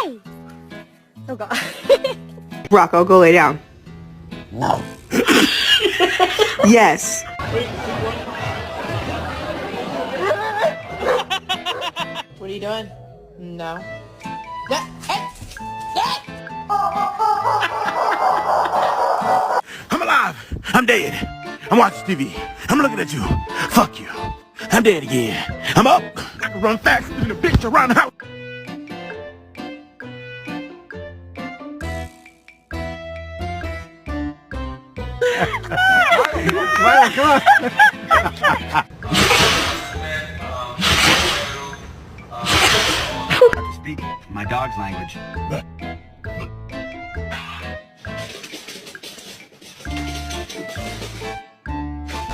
Hey! Oh god. Rocco, go lay down. No. Yes. What are you doing? No. I'm alive. I'm dead. I'm watching TV. I'm looking at you. Fuck you. I'm dead again. I'm up. I can run faster than a bitch around the house. Come on. I have to speak my dog's language.